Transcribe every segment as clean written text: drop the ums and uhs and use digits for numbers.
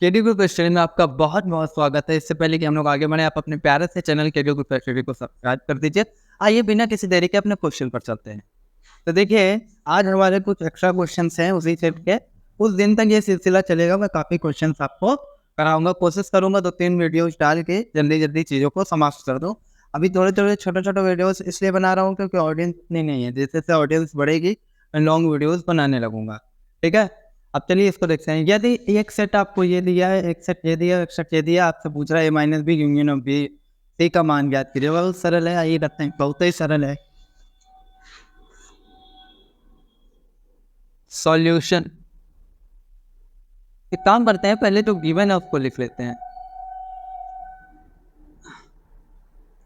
KD group study में आपका बहुत बहुत स्वागत है। इससे पहले कि हम लोग आगे बढ़े, आप अपने प्यारे से चैनल केडी ग्रुप स्टडी को सब्सक्राइब कर दीजिए। आइए बिना किसी देरी के अपने क्वेश्चन पर चलते हैं। तो देखिए, आज हमारे कुछ एक्स्ट्रा क्वेश्चंस हैं उसी सेट के। उस दिन तक ये सिलसिला चलेगा, मैं काफ़ी क्वेश्चंस आपको कराऊंगा। कोशिश करूंगा 2-3 वीडियोज डाल के जल्दी जल्दी चीज़ों को समाप्त कर दूँ। अभी थोड़े थोड़े छोटे छोटे वीडियोज इसलिए बना रहा हूँ क्योंकि ऑडियंस इतनी नहीं है। जैसे जैसे ऑडियंस बढ़ेगी मैं लॉन्ग वीडियोज़ बनाने लगूंगा। ठीक है, अब चलिए इसको देखते हैं। यदि एक सेट आपको ये दिया है, एक सेट ये दिया, एक सेट ये दिया, आपसे पूछ रहा है A-B यूनियन ऑफ बी, सी का मान ज्ञात कीजिए। बहुत सरल है, आइए करते हैं, बहुत ही सरल है। सॉल्यूशन, एक काम करते हैं, पहले तो गिवन है उसको लिख लेते हैं।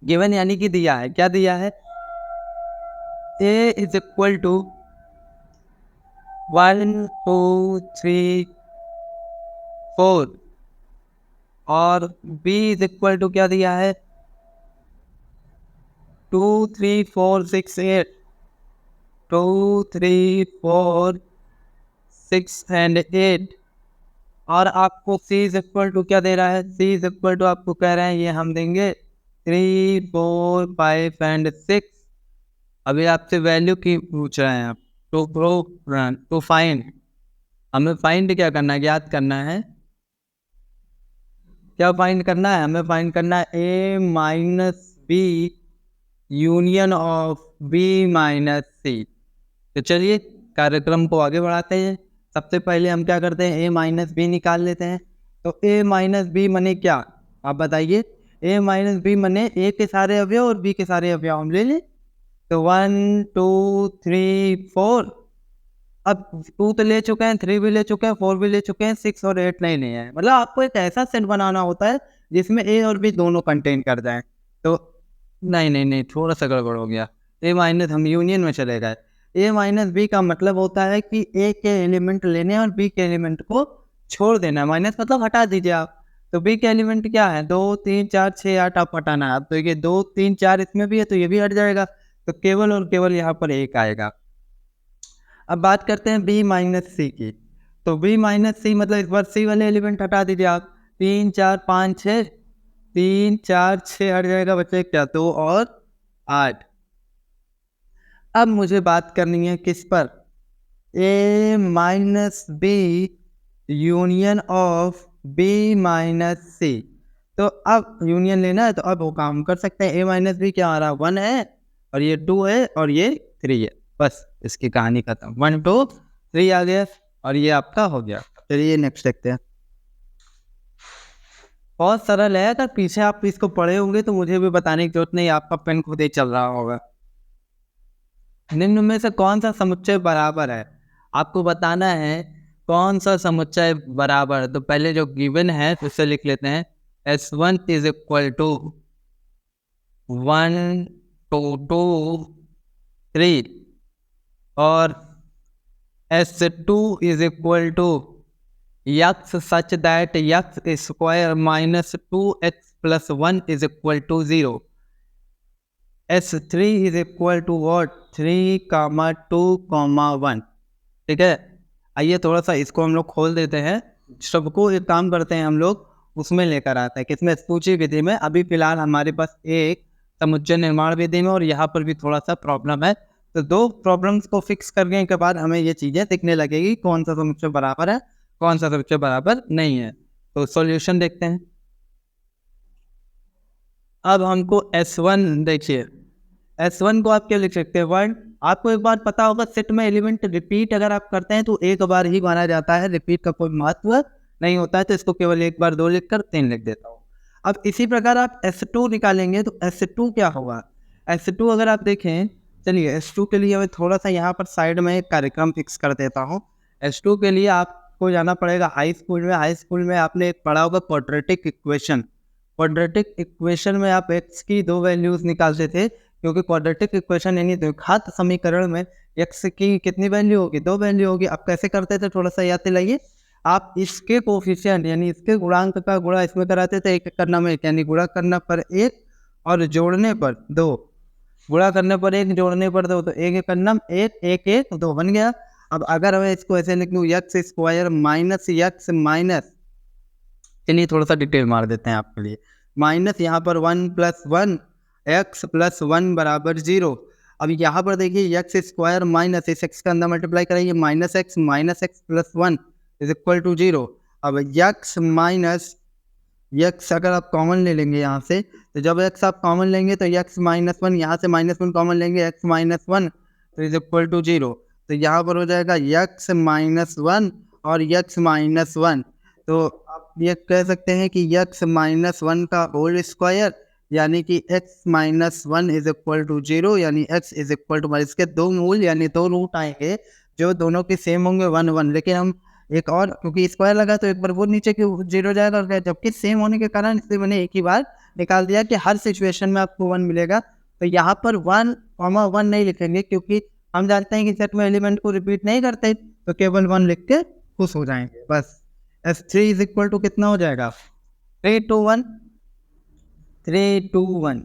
गिवन यानी कि दिया है, क्या दिया है? A इज इक्वल टू 1 2 3 4 और B इज इक्वल टू क्या दिया है? 2 3 4 6 8 2 3 4 6 एंड 8 और आपको C इज इक्वल टू क्या दे रहा है? C इज इक्वल टू आपको कह रहे हैं ये हम देंगे 3 4 5 एंड 6। अभी आपसे वैल्यू की पूछ रहे हैं आप, टू फाइंड। हमें फाइंड क्या करना है? ज्ञात करना है। क्या फाइंड करना है? हमें फाइंड करना है A-B यूनियन ऑफ B-C। तो चलिए कार्यक्रम को आगे बढ़ाते हैं। सबसे पहले हम क्या करते हैं? A-B निकाल लेते हैं। तो A-B मने क्या, आप बताइए? A-B मने A के सारे अवयव और B के सारे अवयव हम ले लें। तो 1 2 3 4, अब 2 तो ले चुके हैं, 3 भी ले चुके हैं, 4 भी ले चुके हैं, 6 और 8 नहीं है। मतलब आपको एक ऐसा सेट बनाना होता है जिसमें A और B दोनों कंटेन कर जाएं। तो नहीं, थोड़ा सा गड़बड़ हो गया। A- हम यूनियन में चले गए। A-B का मतलब होता है कि A के एलिमेंट लेने और B के एलिमेंट को छोड़ देना। माइनस मतलब हटा दीजिए आप। तो B के एलिमेंट क्या है? 2 3 4 6 8 आप हटाना है। अब तो ये 2 3 4 इसमें भी है तो ये भी हट जाएगा। तो केवल और केवल यहाँ पर 1 आएगा। अब बात करते हैं B-C की। तो B-C मतलब इस बार C वाले एलिमेंट हटा दीजिए आप। 3 4 5 6, 3 4 6 हट जाएगा, बचे क्या? 2 और 8। अब मुझे बात करनी है किस पर? A-B union of B-C। तो अब यूनियन लेना है तो अब वो काम कर सकते हैं। A-B क्या आ रहा? 1 है और ये 2 है और ये 3 है। बस इसकी कहानी खत्म। 1 2 3 आ गया और ये आपका हो गया। चलिए नेक्स्ट देखते हैं। बहुत सरल है, अगर पीछे आप इसको पढ़े होंगे तो मुझे भी बताने की जरूरत नहीं, आपका पेन खुद ही चल रहा होगा। निम्न में से कौन सा समुच्चय बराबर है? आपको बताना है कौन सा समुच्चय बराबर। तो पहले जो गिवन है उससे लिख लेते हैं। S1 इज इक्वल टू 1 2 2 3 और S2 is equal to x such that x square minus 2x plus 1 is equal to 0। S3 is equal to what? 3, 2, 1। ठीक है, आइए थोड़ा सा इसको हम लोग खोल देते हैं। सबको एक काम करते हैं, हम लोग उसमें लेकर आते हैं। किसमें? सूची विधि में। अभी फिलहाल हमारे पास एक समुच्चय निर्माण विधि में और यहाँ पर भी थोड़ा सा प्रॉब्लम है। तो 2 प्रॉब्लम्स को फिक्स करने के बाद हमें ये चीज़ें दिखने लगेगी कौन सा समुच्चय बराबर है, कौन सा समुच्चय बराबर नहीं है। तो सॉल्यूशन देखते हैं। अब हमको S1 देखिए, S1 को आप क्या लिख सकते हैं? 1। आपको एक बार पता होगा सेट में एलिमेंट रिपीट अगर आप करते हैं तो एक बार ही माना जाता है, रिपीट का कोई महत्व नहीं होता है। तो इसको केवल 1 बार 2 लिखकर 3 लिख देता हूँ। अब इसी प्रकार आप S2 निकालेंगे तो S2 क्या होगा? S2 अगर आप देखें, चलिए S2 के लिए मैं थोड़ा सा यहाँ पर साइड में एक कार्यक्रम फिक्स कर देता हूँ। S2 के लिए आपको जाना पड़ेगा हाई स्कूल में। हाई स्कूल में आपने एक पढ़ा होगा क्वाड्रेटिक इक्वेशन। क्वाड्रेटिक इक्वेशन में आप x की 2 वैल्यूज निकालते थे, क्योंकि क्वाड्रेटिक इक्वेशन यानी द्विघात समीकरण में x की कितनी वैल्यू होगी? 2 वैल्यू होगी। आप कैसे करते थे? थोड़ा सा याद दिलाइए। आप इसके कोफिशिएंट यानी इसके गुणांक का गुणा इसमें कराते थे, एक करना में एक, यानी गुणा करना पर 1 और जोड़ने पर 2। गुणा करने पर 1, जोड़ने पर 2, तो 1 करना 1 1 1 2 बन गया। अब अगर मैं इसको ऐसे लिख लूँ, x square minus x minus चलिए थोड़ा सा डिटेल मार देते हैं आपके लिए। माइनस यहाँ पर 1 + 1 x + 1 बराबर 0। अब यहाँ पर देखिए एक्स स्क्वायर माइनस इस एक्स के अंदर मल्टीप्लाई करेंगे -x + 1 = 0। अब x माइनस x अगर आप कॉमन ले लेंगे यहाँ से, तो जब x आप कॉमन लेंगे तो x - 1, यहाँ से -1 कॉमन लेंगे x - 1 तो = 0। तो यहाँ पर हो जाएगा x - 1 और x - 1। तो आप ये कह सकते हैं कि x - 1 का होल स्क्वायर यानी कि x - 1 = 0, यानी x = इसके दो मूल यानी दो रूट आएंगे जो दोनों के सेम होंगे 1 1। लेकिन हम एक और, क्योंकि स्क्वायर लगा तो एक बार वो नीचे की 0 जाएगा, और जबकि सेम होने के कारण इसलिए मैंने एक ही बार निकाल दिया कि हर सिचुएशन में आपको 1 मिलेगा। तो यहाँ पर 1, 1 नहीं लिखेंगे क्योंकि हम जानते हैं कि सेट में एलिमेंट को रिपीट नहीं करते, तो केवल 1 लिख के खुश हो जाएंगे बस। S3 = कितना हो जाएगा? 3 2 1 3 2 1।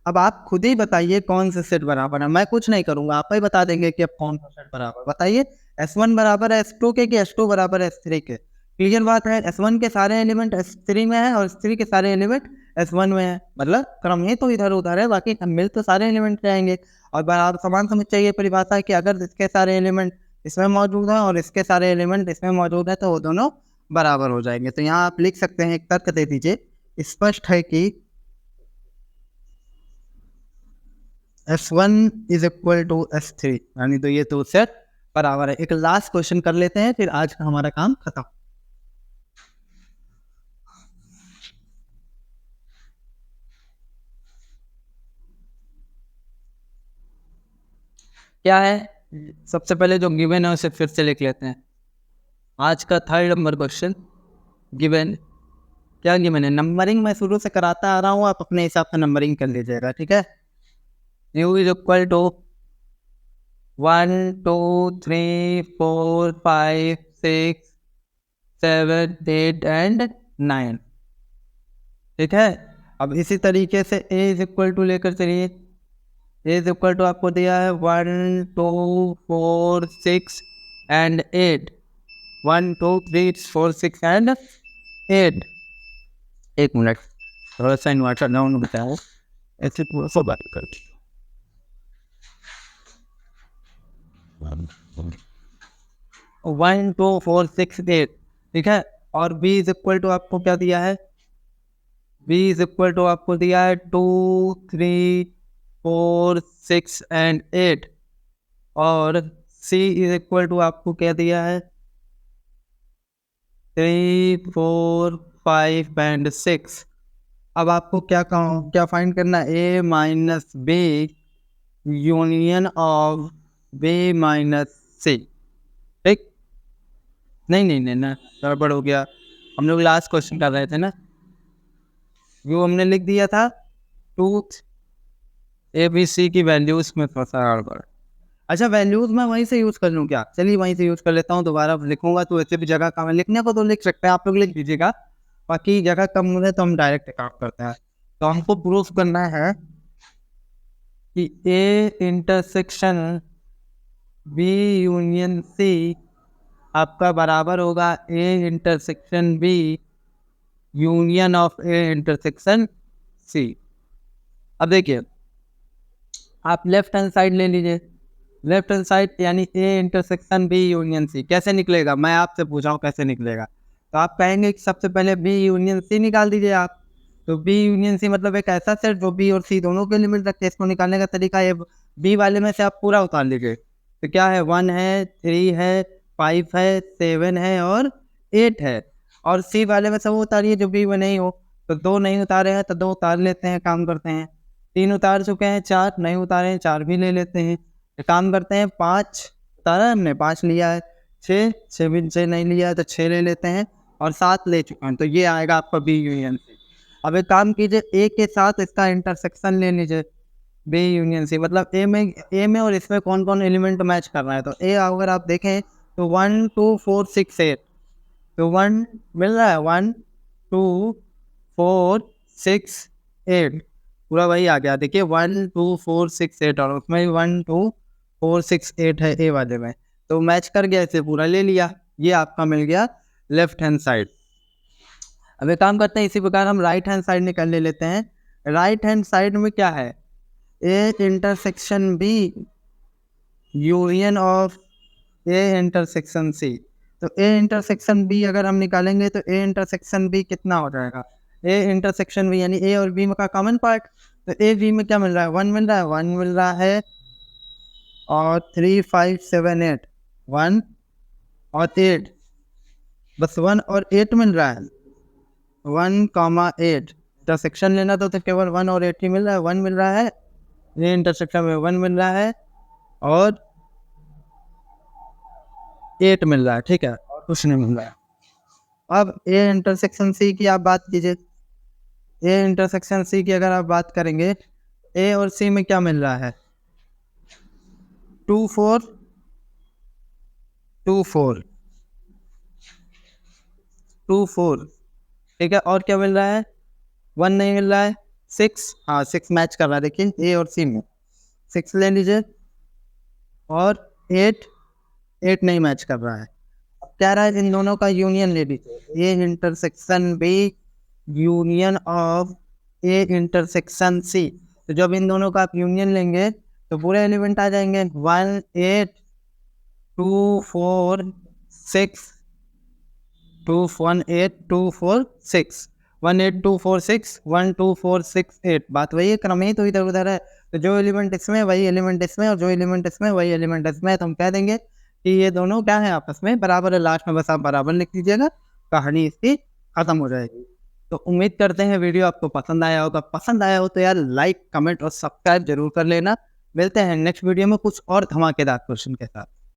अब आप खुद ही बताइए कौन से सेट बराबर है। मैं कुछ नहीं करूंगा, आप ही बता देंगे कि अब कौन सा सेट बराबर। बताइए, S1 बराबर है S2 के कि S2 बराबर है S3 के? क्लियर बात है, S1 के सारे एलिमेंट S3 में है और S3 के सारे एलिमेंट S1 में है, मतलब क्रम ही तो इधर उधर है, बाकी मिल तो सारे एलिमेंट रहेंगे। और बराबर समान समझ चाहिए परिभाषा कि अगर इसके सारे एलिमेंट इसमें मौजूद है और इसके सारे एलिमेंट इसमें मौजूद है तो वो दोनों बराबर हो जाएंगे। तो यहाँ आप लिख सकते हैं, एक तर्क दे दीजिए, स्पष्ट है कि S1 = S3, यानी तो ये दो सेट बराबर है। एक लास्ट क्वेश्चन कर लेते हैं, फिर आज का हमारा काम खत्म। क्या है? सबसे पहले जो गिवन है उसे फिर से लिख लेते हैं। आज का 3rd नंबर क्वेश्चन गिवन। क्या गिवन है? नंबरिंग मैं शुरू से कराता आ रहा हूँ, आप अपने हिसाब से नंबरिंग कर लीजिएगा, ठीक है? U = 1 2 3 4 5 6 7 8 and 9, ठीक है? अब इसी तरीके से A = लेकर चलिए। A = आपको दिया है 1 2 4 6 and 8। 1 2 3 4 6 and 8। एक मिनट, थोड़ा सा इन्वर्टर डाउन होता है, ऐसे थोड़ा सा बात कर 1 2 4 6 8, ठीक है? और B = आपको क्या दिया है? B = आपको दिया है 2 3 4 6 and 8। और C = आपको क्या दिया है? 3 4 5 and 6। अब आपको क्या फाइंड करना है? A - B union of B - C, ठीक? नहीं ना, गड़बड़ हो गया। हम लोग लास्ट क्वेश्चन कर रहे थे ना, जो हमने लिख दिया था 2 ABC की वैल्यूज में थोड़ा सा गड़बड़। अच्छा, वैल्यूज मैं वहीं से यूज कर लूँ क्या? चलिए वहीं से यूज कर लेता हूँ। दोबारा लिखूंगा तो ऐसे भी जगह कम है, लिखने को तो लिख सकते हैं, आप लोग लिख दीजिएगा, बाकी जगह कम है तो हम डायरेक्ट काम करते हैं। तो हमको प्रूफ करना है कि A intersection B union C आपका बराबर होगा A intersection B union of A intersection C। अब देखिए, आप लेफ्ट हैंड साइड ले लीजिए। लेफ्ट हैंड साइड यानी A intersection B union C कैसे निकलेगा? मैं आपसे पूछा हूँ कैसे निकलेगा। तो आप कहेंगे कि सबसे पहले B यूनियन C निकाल दीजिए आप। तो B यूनियन C मतलब एक ऐसा सेट जो B और C दोनों के लिमिट रखते हैं। इसको निकालने का तरीका है, B वाले में से आप पूरा उतार लीजिए। तो क्या है? 1 है, 3 है, 5 है, 7 है और 8 है। और C वाले में से वो उतारिए जो B में नहीं हो। तो 2 नहीं उतारे हैं तो 2 उतार लेते हैं, काम करते हैं। 3 उतार चुके हैं, 4 नहीं उतारे हैं, 4 भी ले लेते हैं। काम करते हैं, 5 उतारा हमने, 5 लिया है। 6 भी नहीं लिया है तो 6 ले लेते हैं, और 7 ले चुके हैं। तो ये आएगा आपका B यूनियन C। अब एक काम कीजिए, A के साथ इसका इंटरसेक्शन ले लीजिए, B यूनियन C। मतलब A में और इसमें कौन कौन एलिमेंट मैच कर रहा है। तो A अगर आप देखें तो 1 2 4 6 8, तो 1 मिल रहा है, 1 2 4 6 8 पूरा वही आ गया। देखिए 1 2 4 6 8 और उसमें 1 2 4 6 8 है A वाले में, तो मैच कर गया, इसे पूरा ले लिया। ये आपका मिल गया लेफ्ट हैंड साइड। अब एक काम करते हैं, इसी प्रकार हम राइट हैंड साइड निकाल ले लेते हैं। राइट हैंड साइड में क्या है, A intersection B union of A intersection C. तो ए इंटरसेक्शन बी अगर हम निकालेंगे तो ए इंटरसेक्शन बी कितना हो जाएगा, ए इंटरसेक्शन बी यानी ए और बी में का कॉमन पार्ट। तो ए बी में क्या मिल रहा है, 1 मिल रहा है, 1 मिल रहा है, और 3 5 7 8 1 और 8, बस 1 और 8 मिल रहा है, 1,8। इंटरसेक्शन लेना तो केवल 1 और 8 ही मिल रहा है, 1 मिल रहा है, ये इंटरसेक्शन में 1 मिल रहा है और 8 मिल रहा है, ठीक है, और कुछ नहीं मिल रहा है। अब ए इंटरसेक्शन सी की आप बात कीजिए, ए इंटरसेक्शन सी की अगर आप बात करेंगे, ए और सी में क्या मिल रहा है, 2 4 2 4 2 4, ठीक है, और क्या मिल रहा है, 1 नहीं मिल रहा है, 6, हाँ 6 मैच कर रहा है, देखिए ए और सी में 6 ले लीजिए, और 8 नहीं मैच कर रहा है। अब कह रहा है इन दोनों का यूनियन ले लीजिए, A intersection B union of A intersection C. तो जब इन दोनों का आप यूनियन लेंगे तो पूरे एलिमेंट आ जाएंगे, 1 8 2 4 6 2 1 8 2 4 6 1 8 2 4 6 1 2 4 6 8, बात वही है, क्रम ही तो इधर उधर है। तो जो एलिमेंट इसमें वही एलिमेंट इसमें, और जो एलिमेंट इसमें वही एलिमेंट इसमें, तो हम कह देंगे कि ये दोनों क्या है, आपस में बराबर है। लास्ट में बस आप बराबर लिख दीजिएगा, कहानी इसकी खत्म हो जाएगी। तो उम्मीद करते हैं वीडियो आपको पसंद आया होगा, पसंद आया हो तो यार लाइक कमेंट और सब्सक्राइब जरूर कर लेना। मिलते हैं नेक्स्ट वीडियो में कुछ और धमाकेदार क्वेश्चन के साथ।